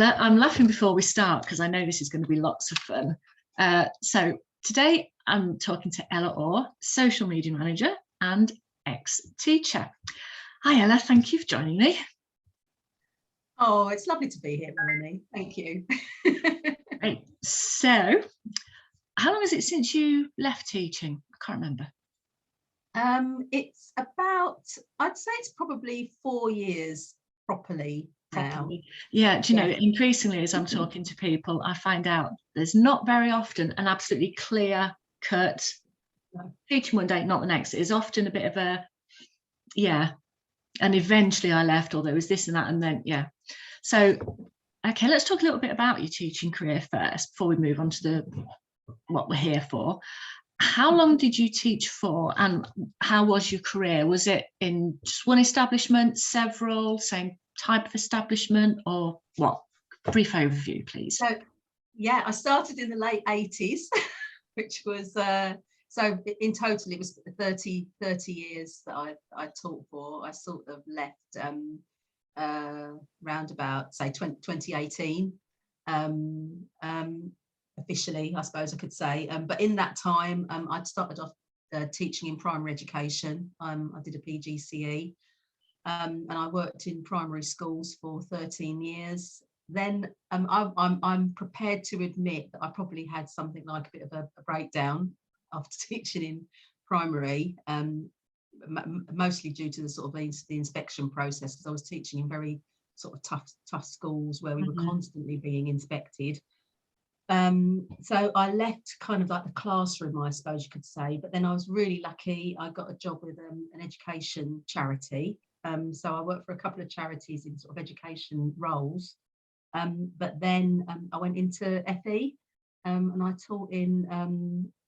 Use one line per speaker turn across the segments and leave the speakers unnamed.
Ella, I'm laughing before we start because I know this is going to be lots of fun. So today I'm talking to Ella Orr, social media manager and ex-teacher. Hi Ella, thank you for joining me.
Oh, it's lovely to be here, Melanie. Thank you.
Great. So, how long is it since you left teaching? I can't remember.
It's about, I'd say it's probably 4 years properly now.
Yeah, do you know, increasingly as I'm talking to people, I find out there's not very often an absolutely clear cut teaching one day, not the next. It is often a bit of a, and eventually I left, or there was this and that, and then, So, okay, let's talk a little bit about your teaching career first, before we move on to what we're here for. How long did you teach for, and how was your career? Was it in just one establishment, several, same type of establishment, or what? Brief overview, please.
So, I started in the late 80s, which was, so in total it was 30 years that I taught for. I sort of left round about, say, 2018. Officially, I suppose I could say, but in that time I'd started off teaching in primary education. I did a PGCE, and I worked in primary schools for 13 years. Then I'm prepared to admit that I probably had something like a bit of a breakdown after teaching in primary, mostly due to the sort of the inspection process, because I was teaching in very sort of tough schools where we were constantly being inspected. So I left kind of like the classroom, I suppose you could say, but then I was really lucky. I got a job with an education charity. So I worked for a couple of charities in sort of education roles. But then I went into FE, and I taught in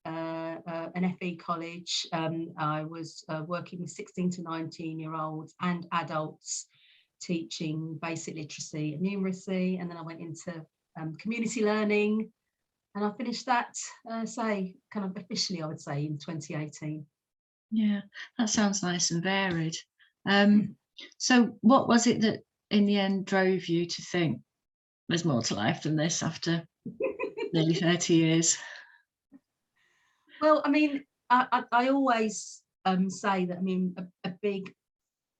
an FE college. I was working with 16 to 19-year-olds and adults, teaching basic literacy and numeracy, and then I went into community learning, and I finished that, say, kind of officially, I would say, in 2018.
Yeah, that sounds nice and varied. So what was it that in the end drove you to think there's more to life than this after nearly 30 years?
Well, I mean, I always say that, I mean, a big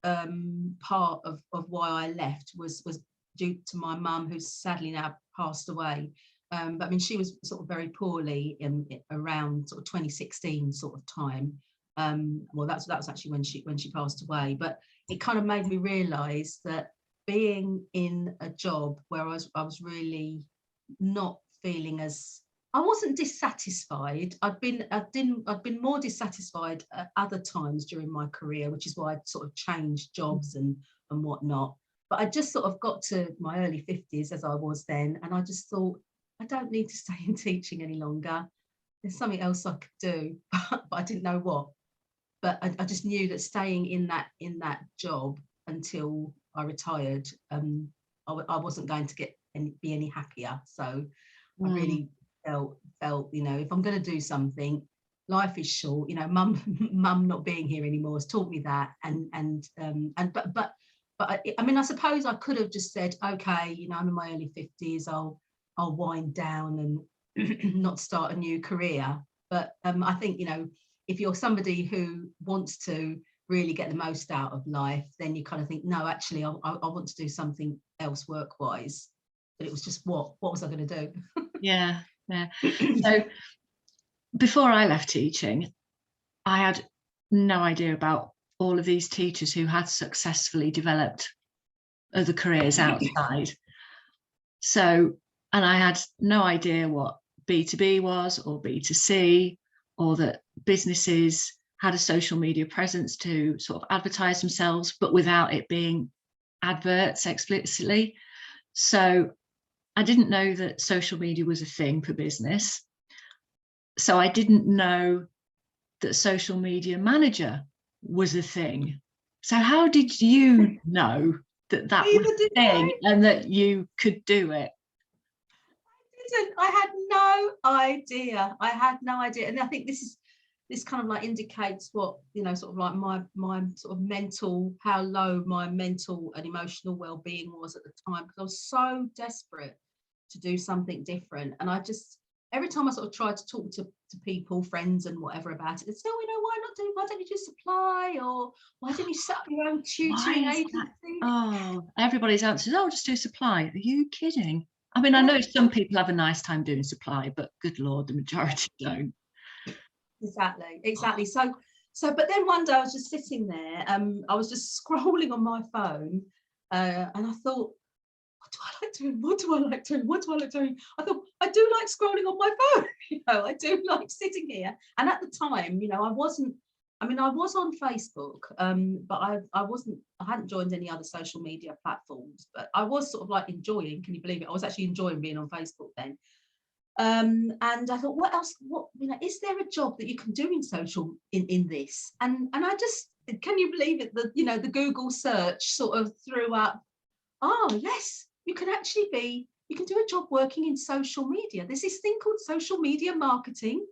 part of why I left was due to my mum, who's sadly now passed away. But I mean, she was sort of very poorly in around sort of 2016 sort of time. Well, that was actually when she passed away. But it kind of made me realise that being in a job where I was really not feeling as, I wasn't dissatisfied. I'd been more dissatisfied at other times during my career, which is why I sort of changed jobs and whatnot. But I just sort of got to my early 50s, as I was then, and I just thought, I don't need to stay in teaching any longer. There's something else I could do, but I didn't know what. But I just knew that staying in that job until I retired, I wasn't going to be any happier. So I really felt, you know, if I'm going to do something, life is short. You know, mum not being here anymore has taught me that. But I mean, I suppose I could have just said, okay, you know, I'm in my early 50s. I'll wind down and not start a new career. But I think, you know, if you're somebody who wants to really get the most out of life, then you kind of think, no, actually, I want to do something else work-wise. But it was just, what was I going to do?
Yeah. So before I left teaching, I had no idea about all of these teachers who had successfully developed other careers outside. So, and I had no idea what B2B was or B2C, or that businesses had a social media presence to sort of advertise themselves, but without it being adverts explicitly. So I didn't know that social media was a thing for business. So I didn't know that social media manager was a thing. So how did you know that was a thing and that you could do it?
I had no idea. And I think this is this kind of like indicates what, you know, sort of like my sort of mental, how low my mental and emotional well-being was at the time, because I was so desperate to do something different. And I just, every time I sort of tried to talk to people, friends and whatever about it, they'd say, oh, you know, why don't you do supply, or why don't you set up your own tutoring agency?
Oh, everybody's answer is, oh, just do supply. Are you kidding? I mean, I
Yeah.
know some people have a nice time doing supply, but good Lord, the majority don't.
Exactly. So, but then one day I was just sitting there, I was just scrolling on my phone, and I thought, what do I like doing? What do I like doing? What do I like doing? I thought, I do like scrolling on my phone. You know, I do like sitting here. And at the time, you know, I was on Facebook, but I hadn't joined any other social media platforms, but I was sort of like enjoying, can you believe it? I was actually enjoying being on Facebook then. And I thought, what else, you know, is there a job that you can do in social in this? And I just, can you believe it, that, you know, the Google search sort of threw up, oh yes, you can do a job working in social media. There's this thing called social media marketing.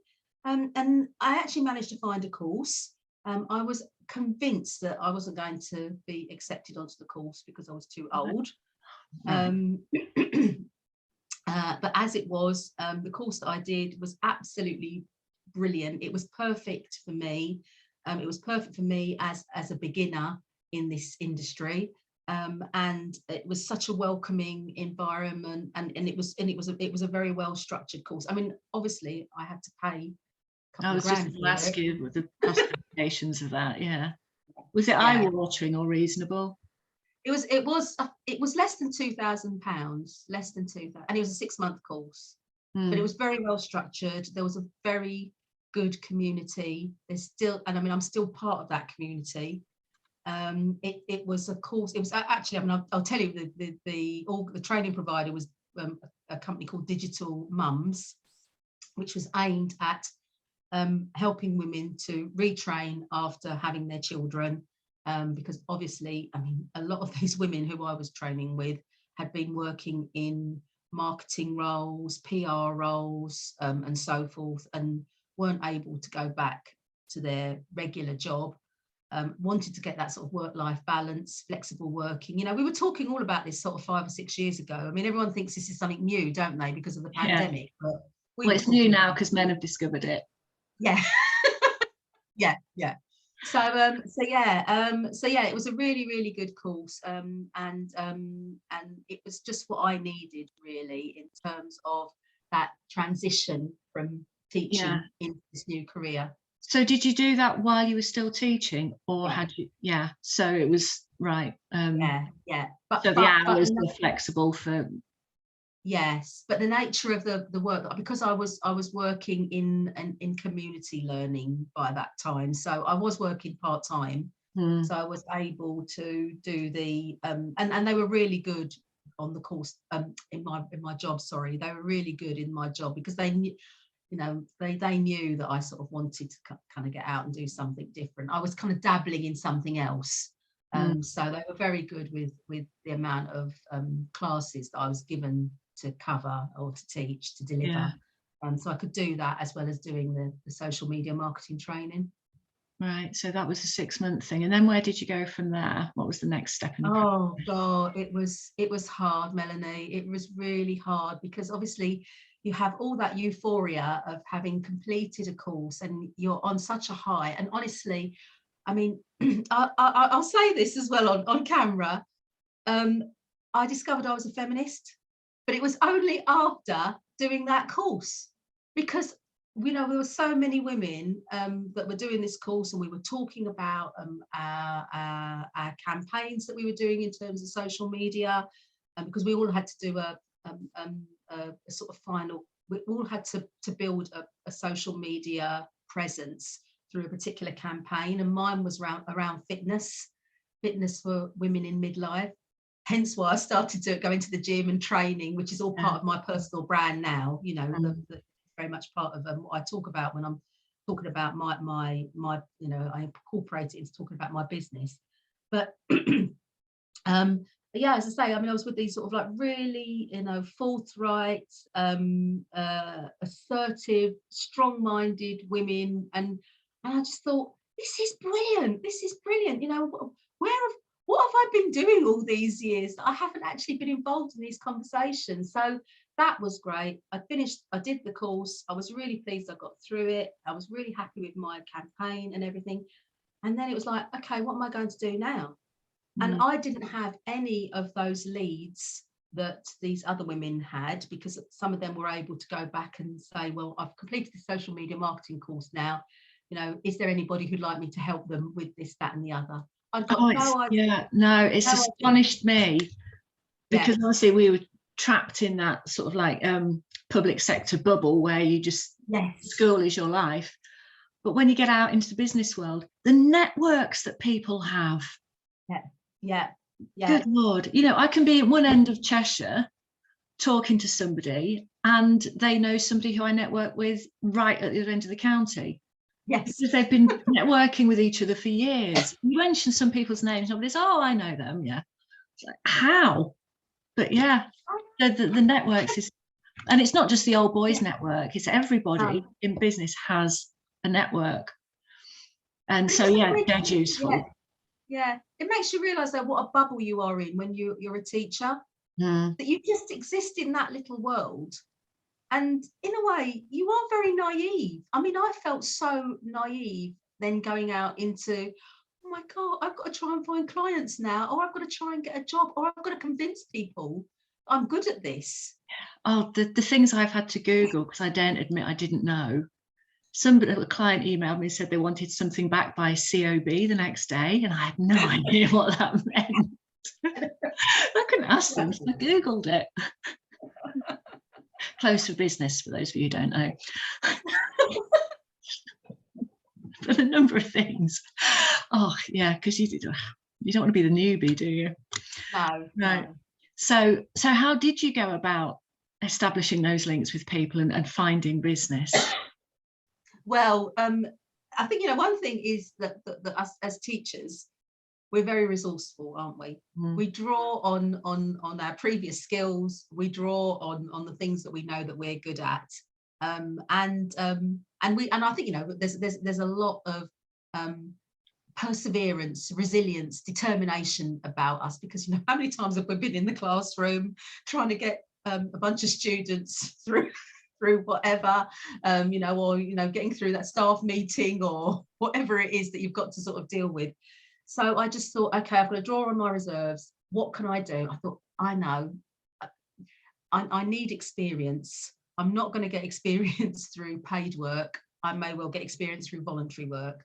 And I actually managed to find a course. I was convinced that I wasn't going to be accepted onto the course because I was too old. But as it was, the course that I did was absolutely brilliant. It was perfect for me. It was perfect for me as a beginner in this industry. And it was such a welcoming environment, and it was a very well structured course. I mean, obviously I had to pay a couple of grand. I was just
going to ask you the cost implications of that. Yeah. Was it eye-watering or reasonable?
It was less than £2,000, less than 2,000, and it was a 6-month course. But it was very well structured. There was a very good community. There's still, and I mean, I'm still part of that community. It was a course. It was actually, I mean, I'll tell you, the training provider was a company called Digital Mums, which was aimed at helping women to retrain after having their children. Because obviously, I mean, a lot of these women who I was training with had been working in marketing roles, PR roles, and so forth, and weren't able to go back to their regular job. Wanted to get that sort of work-life balance, flexible working. You know, we were talking all about this sort of 5 or 6 years ago. I mean, everyone thinks this is something new, don't they, because of the pandemic?
Yeah.
But
well, it's new now because men have discovered it.
Yeah. yeah. So it was a really, really good course, and it was just what I needed, really, in terms of that transition from teaching into this new career.
So did you do that while you were still teaching, or had you? Yeah. So it was right.
Yeah. But
the hours were flexible for.
Yes, but the nature of the work, because I was working in community learning by that time, so I was working part-time, so I was able to do the and they were really good on the course, in my job. Sorry, they were really good in my job because they knew, you know, they knew that I sort of wanted to kind of get out and do something different. I was kind of dabbling in something else. So they were very good with the amount of classes that I was given to cover or to teach, to deliver. So I could do that as well as doing the social media marketing training.
Right, so that was a 6-month thing, and then where did you go from there? What was the next step in the
process? God, it was hard, Melanie. It was really hard because obviously you have all that euphoria of having completed a course and you're on such a high. And honestly, I mean, I'll say this as well on camera. I discovered I was a feminist, but it was only after doing that course, because, you know, there were so many women that were doing this course, and we were talking about our campaigns that we were doing in terms of social media, because we all had to do a sort of final, we all had to build a social media presence through a particular campaign, and mine was around fitness for women in midlife. Hence why I started to go into the gym and training, which is all part of my personal brand now. You know, very much part of what I talk about when I'm talking about my you know, I incorporate it into talking about my business. But yeah, as I say, I mean, I was with these sort of like really, you know, forthright, assertive, strong-minded women, and And I just thought, this is brilliant. This is brilliant. You know, what have I been doing all these years that I haven't actually been involved in these conversations? So that was great. I did the course. I was really pleased I got through it. I was really happy with my campaign and everything. And then it was like, okay, what am I going to do now? And I didn't have any of those leads that these other women had, because some of them were able to go back and say, well, I've completed the social media marketing course now. You know, is there anybody who'd like me to help them with this, that, and the other? I've got no idea.
Yeah, no, it's
No
astonished me, because
Yeah.
obviously we were trapped in that sort of like public sector bubble where you just,
Yes.
school is your life. But when you get out into the business world, the networks that people have.
Yeah.
Good Lord. You know, I can be at one end of Cheshire talking to somebody and they know somebody who I network with right at the other end of the county.
Yes.
Because they've been networking with each other for years. You mention some people's names, nobody's, oh, I know them. Yeah. It's like, how? But yeah, the networks is, and it's not just the old boys network, it's everybody in business has a network. And so, yeah, dead useful.
Yeah. It makes you realise that what a bubble you are in when you're a teacher, that you just exist in that little world. And in a way, you are very naive. I mean, I felt so naive then going out into, oh my God, I've got to try and find clients now, or I've got to try and get a job, or I've got to convince people I'm good at this.
Oh, the things I've had to Google because I don't admit I didn't know. Somebody, a client emailed me and said they wanted something back by COB the next day, and I had no idea what that meant. I couldn't ask them, so I Googled it. Close for business, for those of you who don't know. But a number of things. Oh, yeah, because you don't want to be the newbie, do you?
No.
So how did you go about establishing those links with people and finding business?
Well, I think, you know, one thing is that us as teachers, we're very resourceful, aren't we? We draw on our previous skills. We draw on the things that we know that we're good at, and I think, you know, there's a lot of perseverance, resilience, determination about us, because, you know, how many times have we been in the classroom trying to get a bunch of students through whatever, you know, or, you know, getting through that staff meeting or whatever it is that you've got to sort of deal with. So I just thought, okay, I've got to draw on my reserves. What can I do? I thought, I know, I need experience. I'm not going to get experience through paid work. I may well get experience through voluntary work.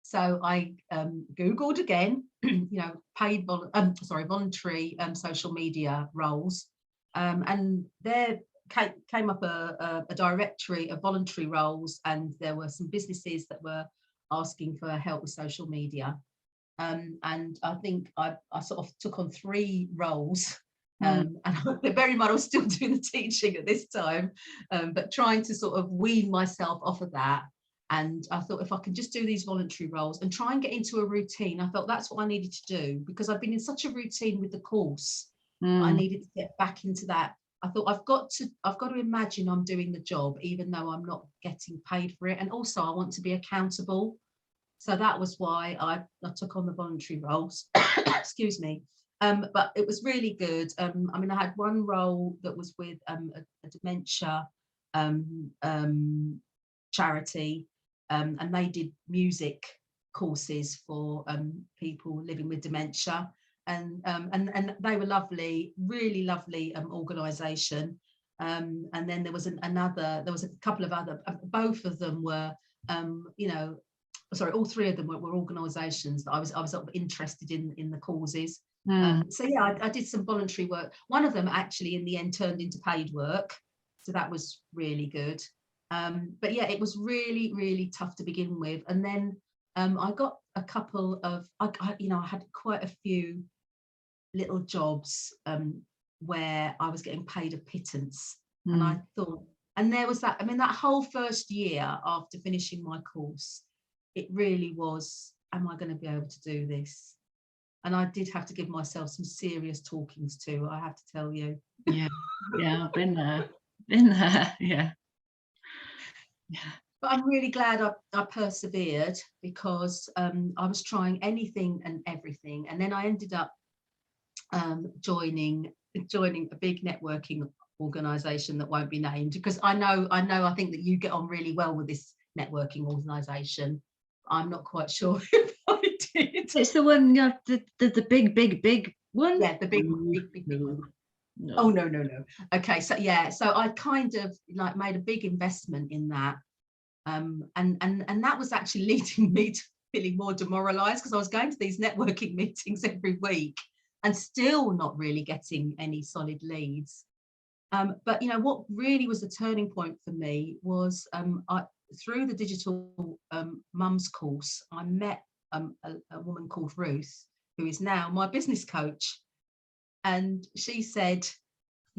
So I Googled again, you know, voluntary social media roles, and there came up a directory of voluntary roles, and there were some businesses that were asking for help with social media. And I think I sort of took on 3 roles, and bear in mind I was still doing the teaching at this time, but trying to sort of wean myself off of that. And I thought, if I can just do these voluntary roles and try and get into a routine, I felt that's what I needed to do, because I've been in such a routine with the course. I needed to get back into that. I thought I've got to imagine I'm doing the job, even though I'm not getting paid for it. And also I want to be accountable. So that was why I took on the voluntary roles. Excuse me. But it was really good. I mean, I had one role that was with a dementia charity, and they did music courses for people living with dementia. And they were lovely, really lovely organisation. And then there was a couple of other, both of them were, you know, sorry, all 3 of them were organisations that I was interested in the causes. So yeah, I did some voluntary work. One of them actually in the end turned into paid work, so that was really good. But yeah, it was really, really tough to begin with. And then I got a couple of, you know, I had quite a few little jobs where I was getting paid a pittance. And I thought, and there was that, I mean, that whole first year after finishing my course, it really was, am I going to be able to do this? And I did have to give myself some serious talkings to, I have to tell you.
Yeah, I've been there, yeah.
But I'm really glad I persevered, because I was trying anything and everything, and then I ended up joining a big networking organisation that won't be named, because I think that you get on really well with this networking organisation. I'm not quite sure if I did.
It's the one, the big one.
Yeah, the big one.
No.
Oh no. Okay, so yeah, so I kind of like made a big investment in that, and that was actually leading me to feeling more demoralised, because I was going to these networking meetings every week and still not really getting any solid leads. But what really was the turning point for me was through the digital mums course, I met a woman called Ruth, who is now my business coach, and she said,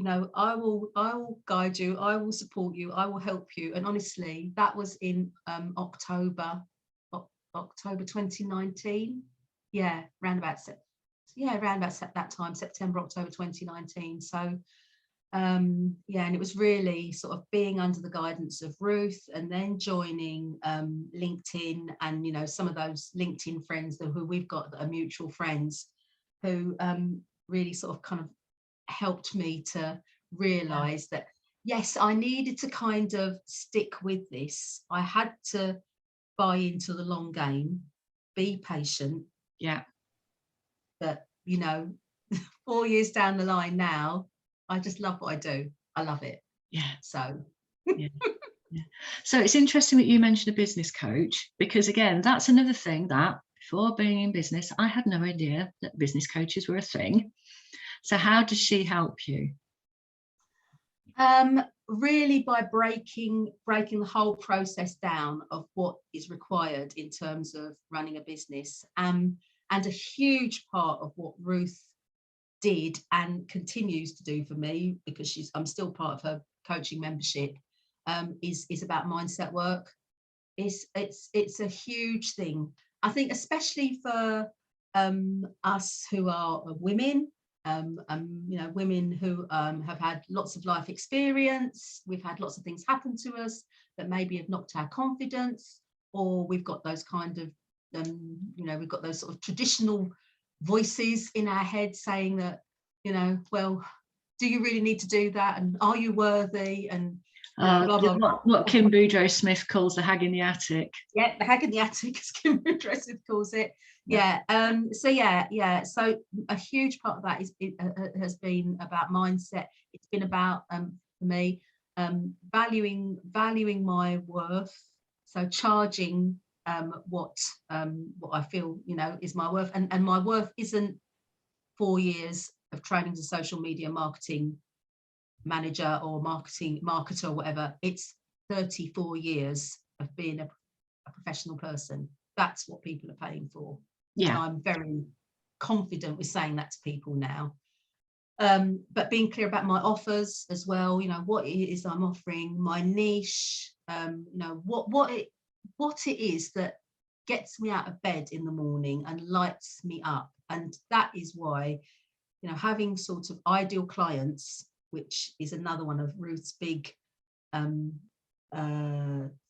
I will guide you, I will support you, I will help you. And honestly, that was in October 2019. Yeah, around about that time, September, October 2019. So and it was really sort of being under the guidance of Ruth, and then joining LinkedIn, and some of those LinkedIn friends who we've got that are mutual friends, who really sort of kind of helped me to realize that yes, I needed to kind of stick with this. I had to buy into the long game, be patient.
Yeah.
But 4 years down the line now, I just love what I do. I love it.
Yeah.
So
yeah. So it's interesting that you mentioned a business coach, because again, that's another thing that before being in business, I had no idea that business coaches were a thing. So how does she help you?
Really by breaking the whole process down of what is required in terms of running a business. And a huge part of what Ruth did and continues to do for me, because I'm still part of her coaching membership, is about mindset work. It's a huge thing, I think, especially for us who are women, women who have had lots of life experience. We've had lots of things happen to us that maybe have knocked our confidence, or we've got those kind of we've got those sort of traditional voices in our head saying that, well, do you really need to do that, and are you worthy, and blah, blah, blah.
What Kim Boudreau-Smith calls the hag in the attic.
Yeah, the hag in the attic, as Kim Boudreau-Smith calls it. Yeah. So a huge part of that has been about mindset. It's been about for me valuing my worth, so charging what I feel is my worth, and my worth isn't 4 years of training as a social media marketing manager or marketer or whatever. It's 34 years of being a professional person. That's what people are paying for. Yeah. And I'm very confident with saying that to people now. But being clear about my offers as well, what it is I'm offering, my niche, what it is that gets me out of bed in the morning and lights me up. And that is why, having sort of ideal clients, which is another one of Ruth's big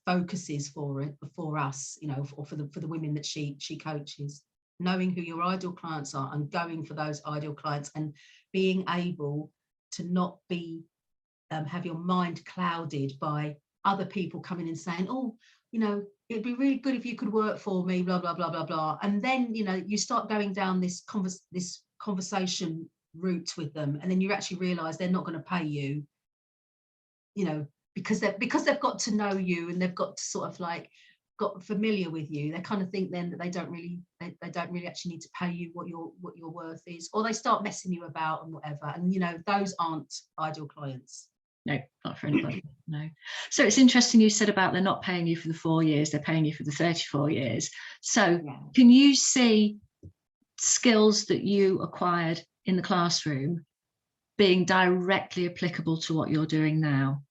focuses for us, or for the women that she coaches, knowing who your ideal clients are and going for those ideal clients, and being able to not be have your mind clouded by other people coming and saying, oh, it'd be really good if you could work for me, blah blah blah blah blah, and then you start going down this conversation route with them, and then you actually realize they're not going to pay you, because they've got to know you, and they've got to sort of like got familiar with you. They kind of think then that they don't really actually need to pay you what your worth is, or they start messing you about and whatever, and those aren't ideal clients.
No, not for anybody. No. So it's interesting you said about they're not paying you for the 4 years, they're paying you for the 34 years. So Can you see skills that you acquired in the classroom being directly applicable to what you're doing now?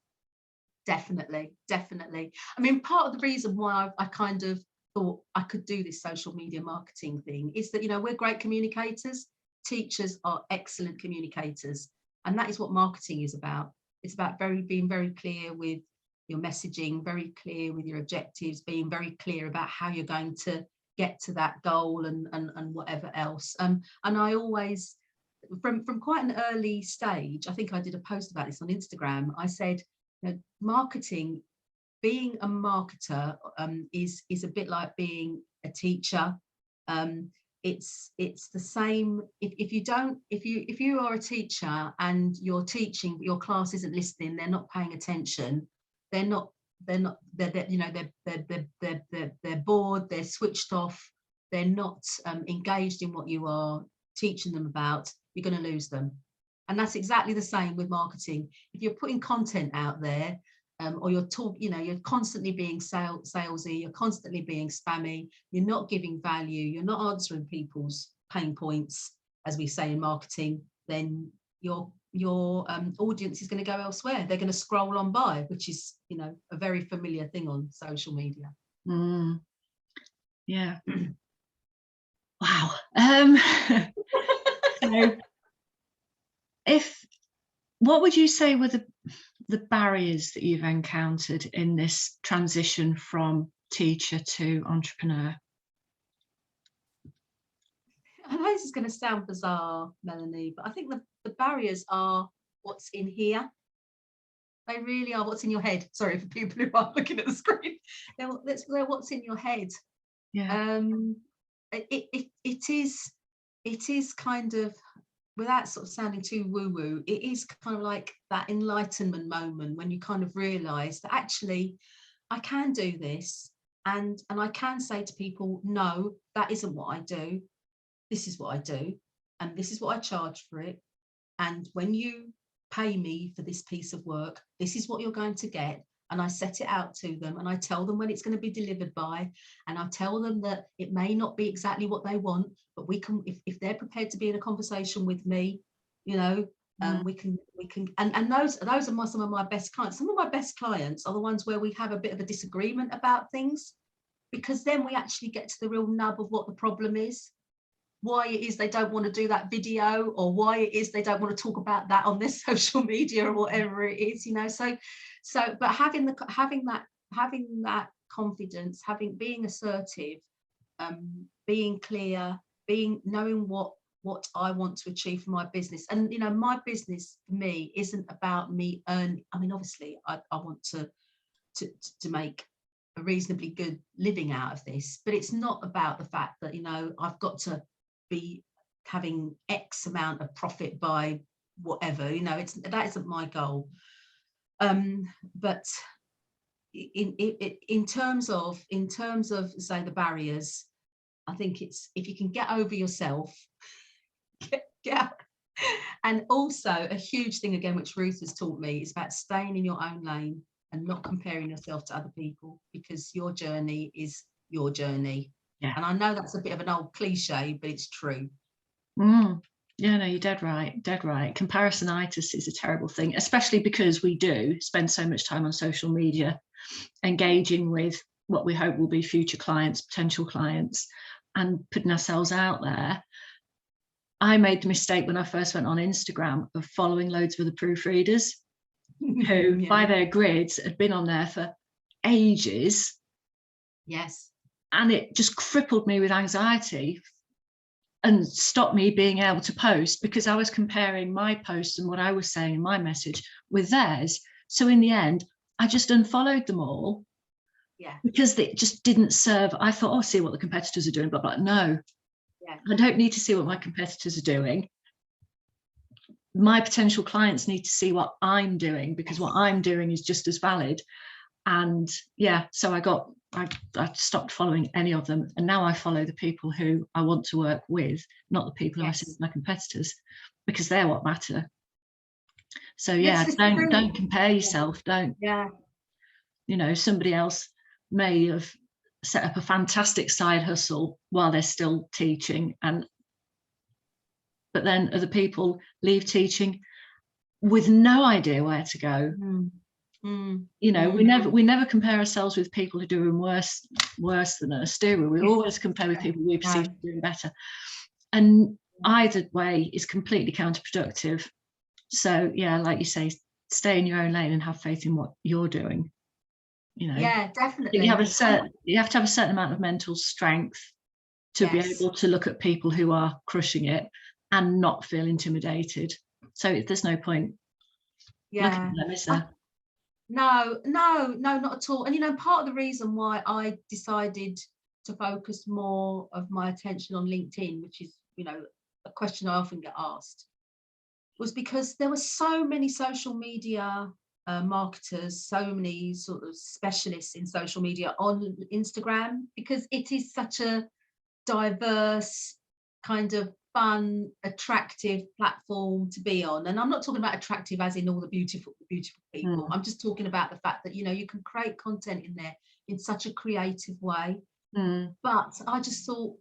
Definitely. I mean, part of the reason why I kind of thought I could do this social media marketing thing is that, we're great communicators. Teachers are excellent communicators. And that is what marketing is about. It's about being very clear with your messaging, very clear with your objectives, being very clear about how you're going to get to that goal and whatever else. And I always, from quite an early stage, I think I did a post about this on Instagram, I said, you know, marketing, being a marketer is a bit like being a teacher. It's the same. If you are a teacher and you're teaching, but your class isn't listening, they're not paying attention, they're bored, they're switched off, they're not engaged in what you are teaching them about, you're going to lose them. And that's exactly the same with marketing. If you're putting content out there, or you're constantly being salesy, you're constantly being spammy, you're not giving value, you're not answering people's pain points, as we say in marketing, then your audience is going to go elsewhere. They're going to scroll on by, which is, you know, a very familiar thing on social media.
Yeah. Wow. So what would you say were the barriers that you've encountered in this transition from teacher to entrepreneur?
I know this is going to sound bizarre, Melanie, but I think the barriers are what's in here. They really are what's in your head. Sorry for people who aren't looking at the screen. They're what's in your head.
Yeah.
It is kind of, without sort of sounding too woo-woo, it is kind of like that enlightenment moment when you kind of realise that actually I can do this, and I can say to people, no, that isn't what I do. This is what I do, and this is what I charge for it. And when you pay me for this piece of work, this is what you're going to get. And I set it out to them, and I tell them when it's going to be delivered by, and I tell them that it may not be exactly what they want, but we can, if they're prepared to be in a conversation with me, you know, we can, and those are some of my best clients. Some of my best clients are the ones where we have a bit of a disagreement about things, because then we actually get to the real nub of what the problem is, why it is they don't want to do that video, or why it is they don't want to talk about that on their social media or whatever it is, you know. So but having that confidence, being assertive, being clear, knowing what I want to achieve for my business. And you know, my business for me isn't about me earn. I mean, obviously I want to make a reasonably good living out of this, but it's not about the fact that, you know, I've got to be having X amount of profit by whatever, you know, that isn't my goal. But in terms of say the barriers, I think it's, if you can get over yourself, get out. And also a huge thing again, which Ruth has taught me, is about staying in your own lane and not comparing yourself to other people, because your journey is your journey.
Yeah.
And I know that's a bit of an old cliche, but it's true.
Yeah, no, you're dead right, dead right. Comparisonitis is a terrible thing, especially because we do spend so much time on social media engaging with what we hope will be future clients, potential clients, and putting ourselves out there. I made the mistake when I first went on Instagram of following loads of other proofreaders who, by their grids, had been on there for ages.
Yes.
And it just crippled me with anxiety and stopped me being able to post, because I was comparing my posts and what I was saying in my message with theirs. So in the end, I just unfollowed them all.
Yeah.
Because it just didn't serve. I thought, oh, see what the competitors are doing, blah, blah. No,
yeah.
I don't need to see what my competitors are doing. My potential clients need to see what I'm doing, because what I'm doing is just as valid. And yeah, so I stopped following any of them, and now I follow the people who I want to work with, not the people who I see as my competitors, because they're what matter. So yeah, don't compare yourself. Don't.
Yeah.
You know, somebody else may have set up a fantastic side hustle while they're still teaching, but then other people leave teaching with no idea where to go. You know, we never compare ourselves with people who are doing worse than us, do we? We always compare with people we perceive to be doing better, and either way is completely counterproductive. So yeah, like you say, stay in your own lane and have faith in what you're doing. you know.
Yeah, definitely.
You have to have a certain amount of mental strength to be
Yes.
able to look at people who are crushing it and not feel intimidated. So there's no point looking
Yeah.
at them, is there?
No, not at all. And you know, part of the reason why I decided to focus more of my attention on LinkedIn, which is, you know, a question I often get asked, was because there were so many social media marketers, so many sort of specialists in social media on Instagram, because it is such a diverse, kind of fun, attractive platform to be on. And I'm not talking about attractive as in all the beautiful people.
Mm.
I'm just talking about the fact that, you know, you can create content in there in such a creative way.
Mm.
But I just thought,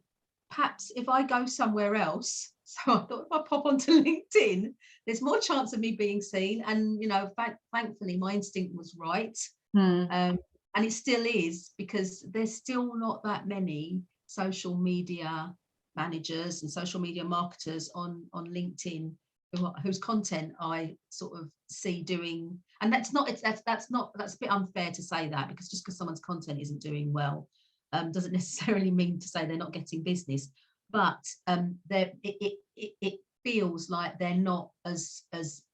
perhaps if I go somewhere else, so I thought if I pop onto LinkedIn, there's more chance of me being seen. And, you know, thankfully my instinct was right.
Mm.
And it still is, because there's still not that many social media managers and social media marketers on LinkedIn whose content I sort of see doing. And that's a bit unfair to say that, because just because someone's content isn't doing well doesn't necessarily mean to say they're not getting business. But it feels like they're not as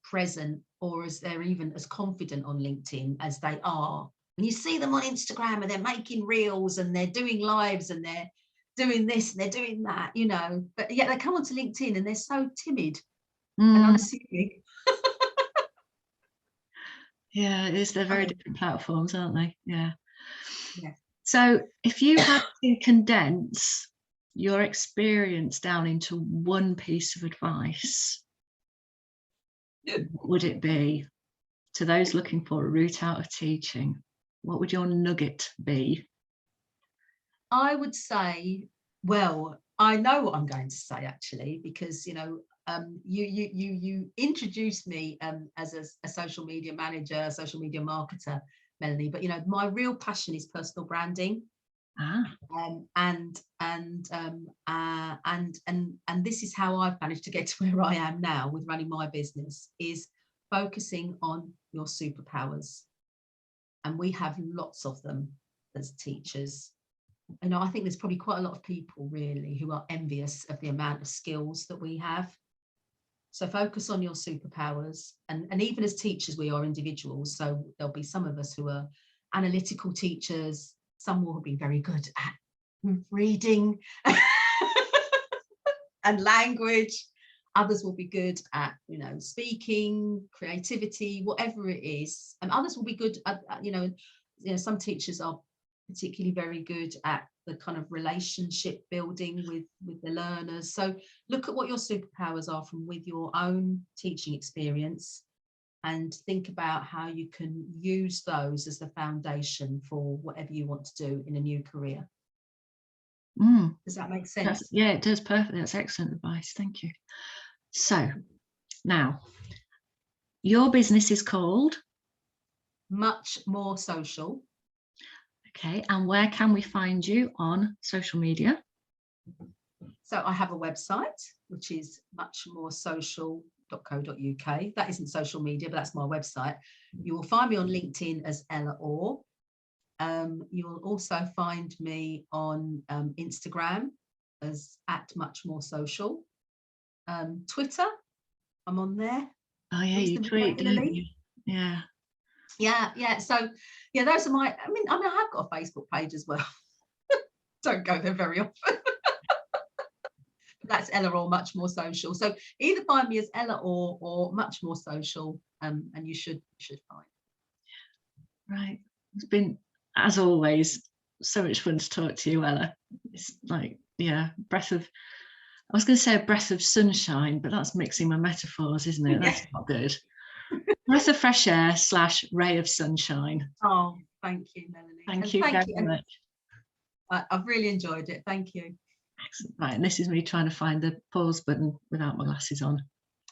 present, or as they're even as confident on LinkedIn as they are when you see them on Instagram, and they're making reels and they're doing lives and they're doing this and they're doing that, you know. But yet they come onto LinkedIn and they're so timid and unassuming.
Yeah, it is. They're very different platforms, aren't they? Yeah.
Yeah.
So if you had to condense your experience down into one piece of advice, what would it be to those looking for a route out of teaching? What would your nugget be?
I would say, well, I know what I'm going to say actually, because, you know, you introduced me as a social media manager, a social media marketer, Melanie. But you know, my real passion is personal branding. And this is how I've managed to get to where I am now with running my business, is focusing on your superpowers. And we have lots of them as teachers. You know, I think there's probably quite a lot of people really who are envious of the amount of skills that we have. So focus on your superpowers. And even as teachers, we are individuals. So there'll be some of us who are analytical teachers. Some will be very good at reading and language. Others will be good at, you know, speaking, creativity, whatever it is. And others will be good at, you know, some teachers are particularly very good at the kind of relationship building with the learners. So look at what your superpowers are from with your own teaching experience, and think about how you can use those as the foundation for whatever you want to do in a new career. Does that make sense?
Yeah, it does. Perfect. That's excellent advice. Thank you. So now, your business is called?
Much More Social.
Okay, and where can we find you on social media?
So I have a website, which is muchmoresocial.co.uk. That isn't social media, but that's my website. You will find me on LinkedIn as Ella Orr. You will also find me on Instagram as @muchmoresocial. Twitter, I'm on there.
Oh yeah, you tweet, don't you? Yeah.
So yeah, those are my. I mean, I have got a Facebook page as well. Don't go there very often. That's Ella Orr, Much More Social. So either find me as Ella Orr or Much More Social, and you should find.
Right. It's been, as always, so much fun to talk to you, Ella. It's like, yeah, I was going to say a breath of sunshine, but that's mixing my metaphors, isn't it? That's not good. Breath of fresh air / ray of sunshine.
Oh, thank you, Melanie.
Thank you very much.
I've really enjoyed it. Thank you.
Excellent. Right, and this is me trying to find the pause button without my glasses on.